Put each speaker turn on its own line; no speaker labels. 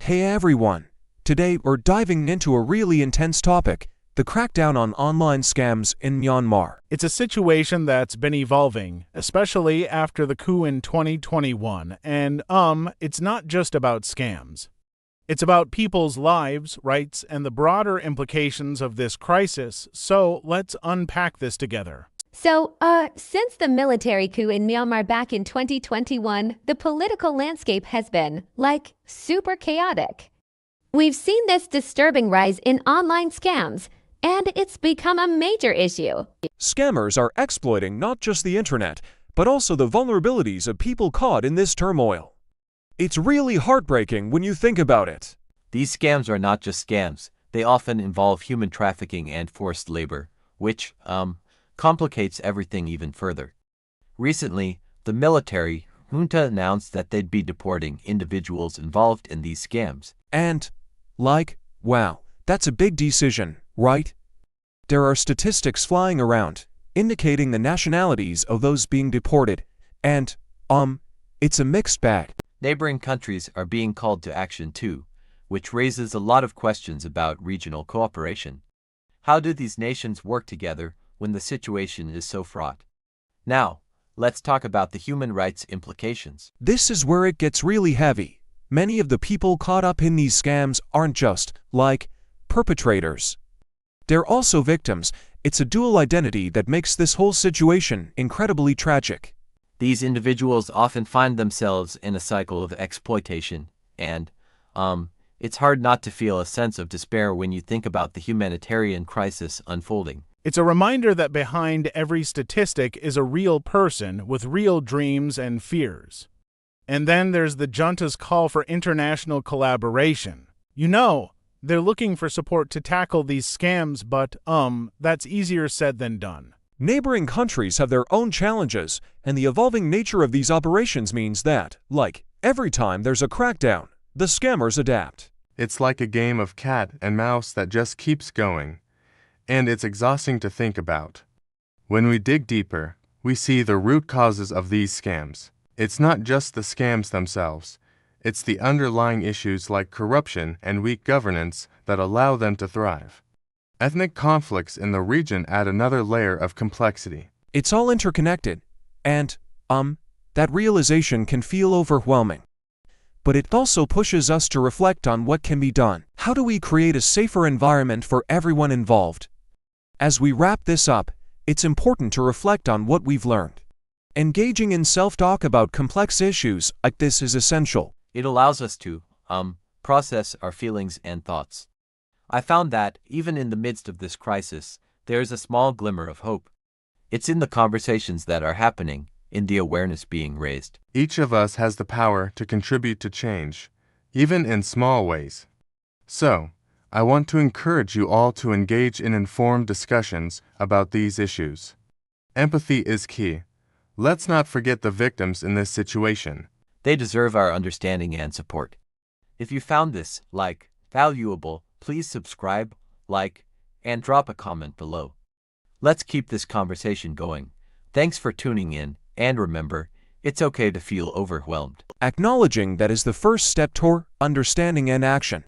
Hey everyone! Today we're diving into a really intense topic, the crackdown on online scams in Myanmar.
It's a situation that's been evolving, especially after the coup in 2021, and it's not just about scams. It's about people's lives, rights, and the broader implications of this crisis, so let's unpack this together.
Since the military coup in Myanmar back in 2021, the political landscape has been, super chaotic. We've seen this disturbing rise in online scams, and it's become a major issue.
Scammers are exploiting not just the internet, but also the vulnerabilities of people caught in this turmoil. It's really heartbreaking when you think about it.
These scams are not just scams. They often involve human trafficking and forced labor, which, complicates everything even further. Recently, the military junta announced that they'd be deporting individuals involved in these scams.
And, wow, that's a big decision, right? There are statistics flying around, indicating the nationalities of those being deported, and, it's a mixed bag.
Neighboring countries are being called to action too, which raises a lot of questions about regional cooperation. How do these nations work together when the situation is so fraught? Now, let's talk about the human rights implications.
This is where it gets really heavy. Many of the people caught up in these scams aren't just, perpetrators. They're also victims. It's a dual identity that makes this whole situation incredibly tragic.
These individuals often find themselves in a cycle of exploitation, and, it's hard not to feel a sense of despair when you think about the humanitarian crisis unfolding.
It's a reminder that behind every statistic is a real person with real dreams and fears. And then there's the junta's call for international collaboration. They're looking for support to tackle these scams, but, that's easier said than done.
Neighboring countries have their own challenges, and the evolving nature of these operations means that, every time there's a crackdown, the scammers adapt.
It's like a game of cat and mouse that just keeps going. And it's exhausting to think about. When we dig deeper, we see the root causes of these scams. It's not just the scams themselves. It's the underlying issues like corruption and weak governance that allow them to thrive. Ethnic conflicts in the region add another layer of complexity.
It's all interconnected, and, that realization can feel overwhelming. But it also pushes us to reflect on what can be done. How do we create a safer environment for everyone involved? As we wrap this up, it's important to reflect on what we've learned. Engaging in self-talk about complex issues like this is essential.
It allows us to, process our feelings and thoughts. I found that, even in the midst of this crisis, there is a small glimmer of hope. It's in the conversations that are happening, in the awareness being raised.
Each of us has the power to contribute to change, even in small ways. So, I want to encourage you all to engage in informed discussions about these issues. Empathy is key. Let's not forget the victims in this situation.
They deserve our understanding and support. If you found this, valuable, please subscribe, and drop a comment below. Let's keep this conversation going. Thanks for tuning in, and remember, it's okay to feel overwhelmed.
Acknowledging that is the first step toward understanding and action.